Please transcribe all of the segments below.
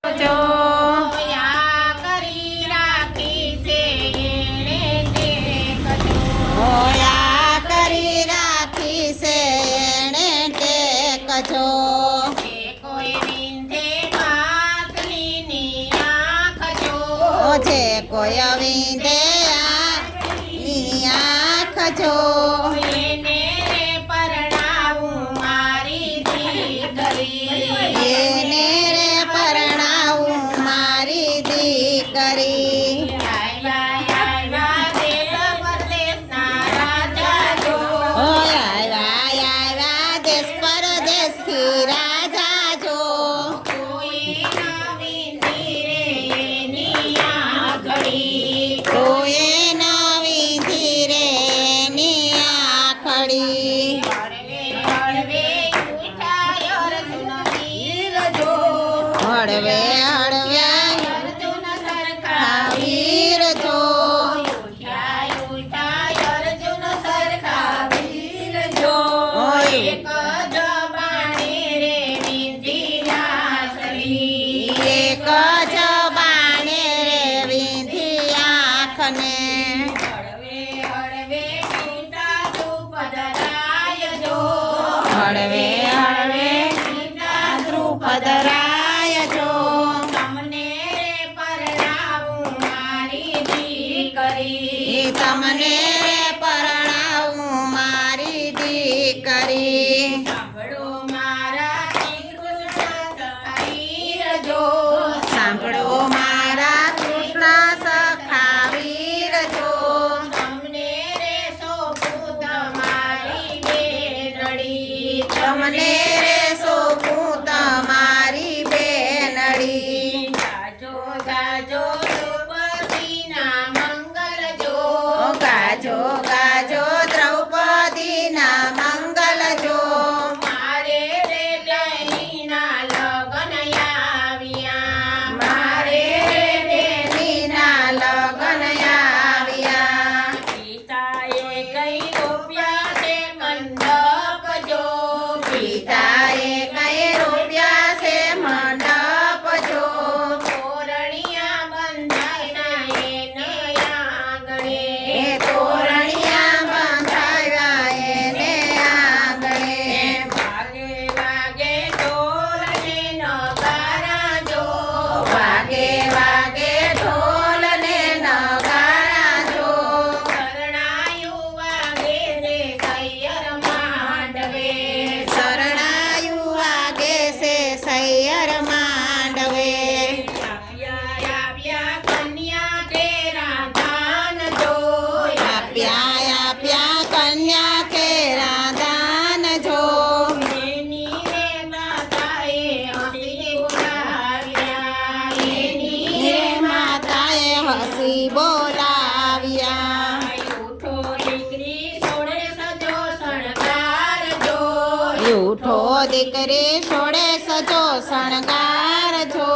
જો હોયા કરી રાખી છે એણે ટેક જો. હોયા કરી રાખી છે એણે ટેક જો. જે કોઈ વિંધે પાતળીની આંખ જો. જે કોઈ વિંધે આંખની આંખ જો. એને રે પરણાવું મારી દીકરી. એને રે પરણાવું મારી દીકરી. આવ્યા દેશ પરદેશના રાજા જો. ઓય આવ્યા દેશ પરદેશથી રાજા જો. કોઈ નવી ધીરે એની આંગળી. કોઈએ નવી ધીરે એની આંખડી. હળવે હળવે ઉઠાય અર્જુન વીર જો. હળવે હળવે અર્જુન સરખા વીર જો. ઉઠાય અર્જુન સરખા વીર જો. ઓય. એક જ બાણે રે વિંધ્યા સરી. એક જ બાણે રે વિંધી આંખને. હળવે હળવે છૂટા દ્રુપદરાય જો. હળવે હળવે છૂટા દ્રુપદરાય જો. તમને રે પરણાવું મારી દીકરી. તમને પરણાવું મારી દીકરી. સાંભળો મારા શ્રી કૃષ્ણ સખાવીર જો. સાંભળો મારા કૃષ્ણ સખા વીર જો. તમને રે સોંપું તમારી બેનડી. તમને રે સોંપું તમારી બેનડી. ગાજો ગાજો દ્રૌપદીના મંગલ જો. ગાજો ગાજો દ્રૌપદીના મંગલ જો. મારે રે બહેનીના લગ્ન આવ્યા. મારે બેનીના લગ્ન આવ્યા. પિતાએ કઈ રોપ્યા છે મંડપ જો. પિતાએ કઈ રૂપિયા છે મંડપ જો. તોરણિયા બંધાયના એને આંગણે. એ તોરણિયા બંધાવ્યા એને આંગણે. વાગે વાગે ઢોલ ને નગારા જો. વાગે વાગે ઢોલ ને નગારા જો. શરણાયું વાગે છે સૈયર માંડવે. શરણાયું વાગે છે સૈયર માંડવે. આપ્યા કન્યા કેરા દાન જો. આપ્યા કન્યા કેરા દાન જો. એની રે માતાએ હસીને બોલાવ્યા. એની રે માતાએ હસી બોલાવ્યા. ઉઠો દીકરી સોળે સજો શણગાર જો. ઉઠો દીકરી સોળે સજો શણગાર જો.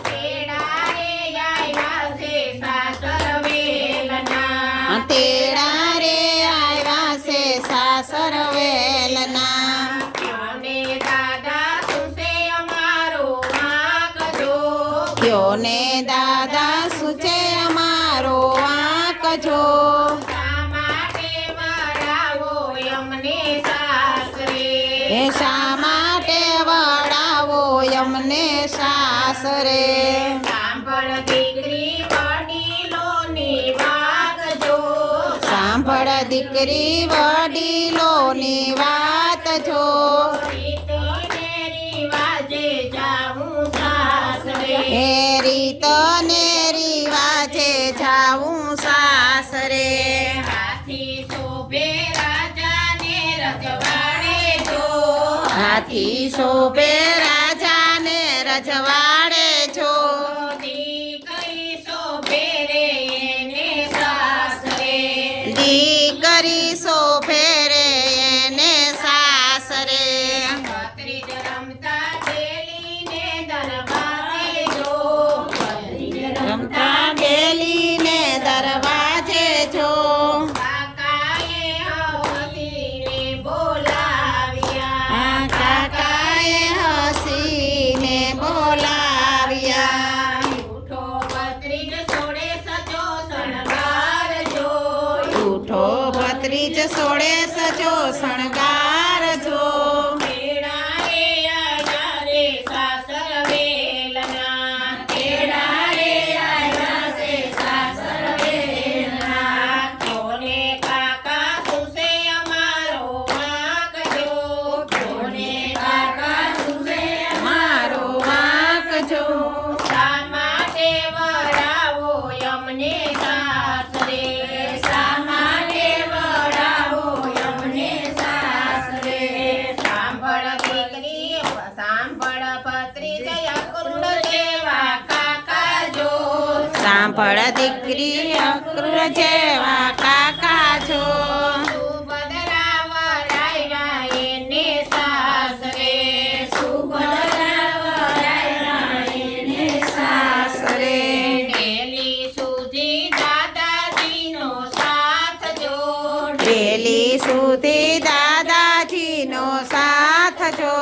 તેડા રે આવ્યા છે સાસર વેલના. તેડા રે આવ્યા છે સાસર વેલના. અને દાદા સુસે અમારો વાંક જો. કયો ને દાદા સૂચે અમારો વાંક જો. શા માટે વળાવો અમને સાસરે. એ શા માટે વળાવો અમને સાસરે. સાંભળ દીકરી વડીલોની વાત જો. સાંભળ દીકરી વડીલોની વાત જો. રીત ને રિવાજે જાવું સાસરે. એ રીત ને રિવાજે જાવું સાસરે. હાથી શોભે રાજાને રજવાડે જો. હાથી શોભે રાજાને રજવાડે જો. દીકરી શોભે રે એને સાસરે. દીકરી શોભે રે એને સાસરે. ભત્રીજ રમતા બેલીને દરબારે જો. રમતા બેલીને દરવાજે જો. કાકાએ હસીને બોલાવ્યા. કાકાએ હસીને બોલા સોળે સજો શણગારજો. કેળા રે આયા રે સાસર વેલના, કેળા રે આયા રે સાસર વેલના. કોને કાકા સુસે અમારો વાંક જો, કોને કાકા સુસે મારો વાંક જો. શા માટે વળાવો અમને સાસરે, શા માટે વળાવો અમને સાસરે. સાંભળ દીકરી સાંભળ પત્રી જયા કરુણ જેવા કાકા જો, સાંભળ દીકરી અક્રૂર જેવા કાકા જો. સુભદ્રા વરાયા એને સાસરે, સુભદ્રા વરાયા એને સાસરે. ડેલી સુધી દાદાજીનો સાથ જો, ડેલી સુધી દાદાજીનો સાથ જો.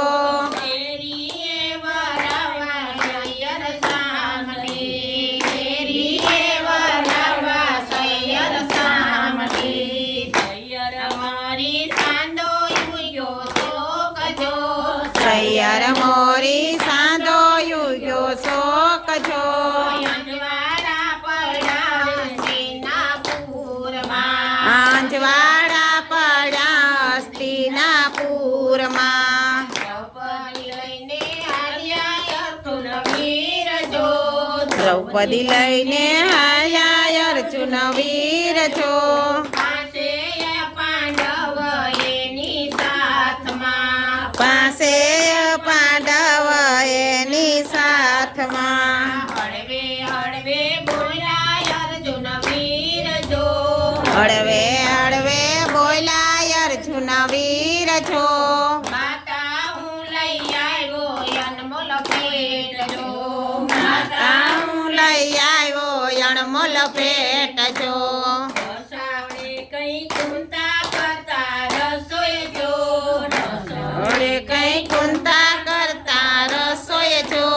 ડેરીએ વરાવા સૈયર સામલી, ડેરીએ વરાવા સૈયર સામલી. સૈયર અમારી સાંદો યુયો શોક જો, સૈયર મોરી સાંધો યુગ્યો શોક જો. અંજવાળા પડ્યા હસ્તિનાપુરમાં, આંજવાળા પડ્યા હસ્તિનાપુરમાં. દ્રૌપદી લઈને આવ્યા અર્જુન વીર જો, દ્રૌપદી લઈને આયા અર્જુન વીર જો. પાસે પાંડવ એની સાથમાં, પાસે પાંડવ એની સાથમાં. હળવે હળવે બોલ્યા અર્જુન વીર જો, હળવે હળવે બોલાય અર્જુન વીર જો. માતા હું લઈ આવ્યો અનમોલ ભેટ જો, માતા હું લઈ આવ્યો અણમોલ ભેટ જો. રસાવડે કઈ ચિંતા કરતા રસોઈ જો, ઓળે કઈ કુંતા કરતા રસોઈ જો.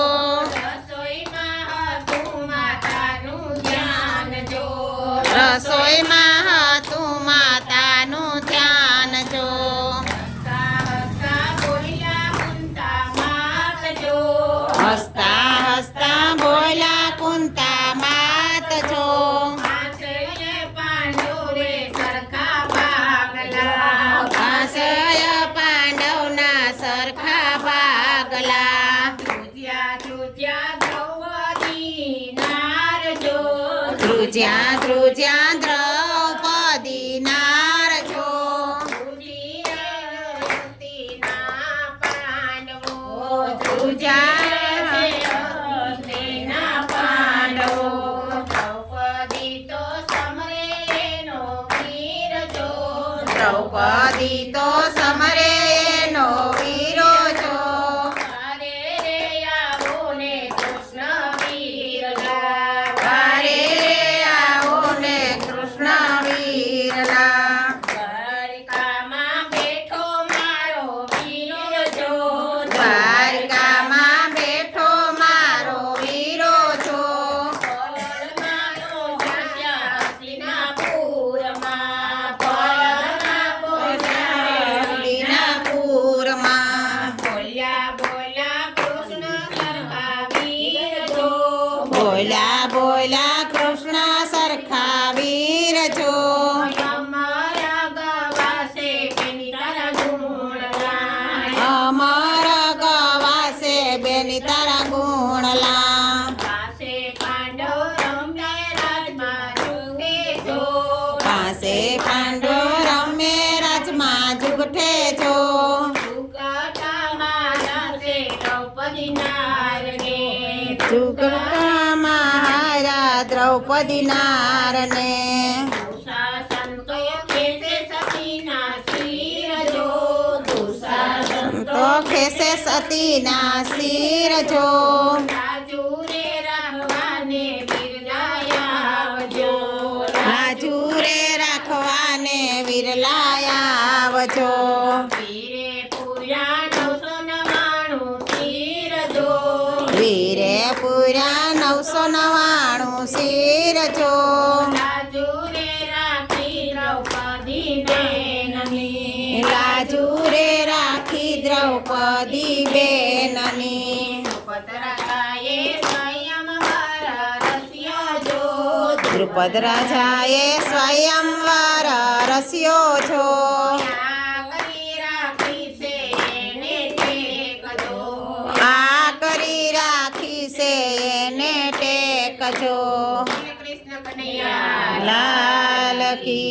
રસોઈમાં હતું માતાનું ધ્યાન જો, રસોઈમાં હતું માતાનું ધ્યાન જો. હસતા હસતા બોલ્યા કુંતા માત જો, હસતા હસતા બોલ્યા કુંતા માત જો. પાસે પાંડુરે સરખા ભાગલા, આશય પાંડવના સરખા ભાગલા. ધ્રુજ્યા ધ્રુજ્યા દ્રૌપદી નાર જો, ધ્રુજ્યા ધ્રુજ્યા દ્રૌપદી નાર જો. ધ્રુજ્યા હસ્તિના પાંડવો, ધ્રુજ્યા હસ્તિના પાંડવો. દ્રૌપદી તો સમરે એનો વીર જો, દ્રૌપદી તો સમરે એનો વીરો જો. અરે રે આવો ને કૃષ્ણ વીરલા, અરે આવો ને કૃષ્ણ વીરલા. દ્વારિકામાં બેઠો મારો વીર જો, દ્વારકામાં બેઠો મારો વીરો જો. પળ મારો જાગ્યા હસ્તિનાપુરમાં, પળમાં પહોંચ્યા હસ્તિનાપુરમાં. બોલ્યા બોલ્યા કૃષ્ણ સરખા વીર જો, બોલ્યા બોલ્યા કૃષ્ણ સરખા વીર જો. અમારા ગવાસે બેની તારા ગુણ ગાય, અમર ગવાસે બેની તારા ગુણલા. પાસે પાંડવ રમે રાજમાં જુગે જો, પાસે પાંડો રમે રાજમાં જુગઠે જો. સુકટામાં રસે દ્રૌપદી નારને, જુગઠમાં હારા દ્રૌપદી નારને. દુશાસન તો ખેસે સતીના શિર જો, દુશાસન તો ખેસે સતીના શિર જો. રાજુ રે રાખવાને બિરલાયા આવજો, રાજુ રે રાખવાને વિરલાયા આવજો. વીરે પૂર્યા 999 શિર જો, વીરે પૂરા 999 શિર જો. રાજુ રે રાખી દ્રૌપદીને બાજુ રે રાખી દ્રૌપદી બેનની દ્રુપદ રાજાએ સ્વયંવર રચ્યો જો દ્રુપદ રાજાએ સ્વયંવર રચ્યો છો આ કરી રાખી છે એને ટેકજો આ કરી રાખી છે એને ટેકજો કૃષ્ણ કનૈયા લાલ કી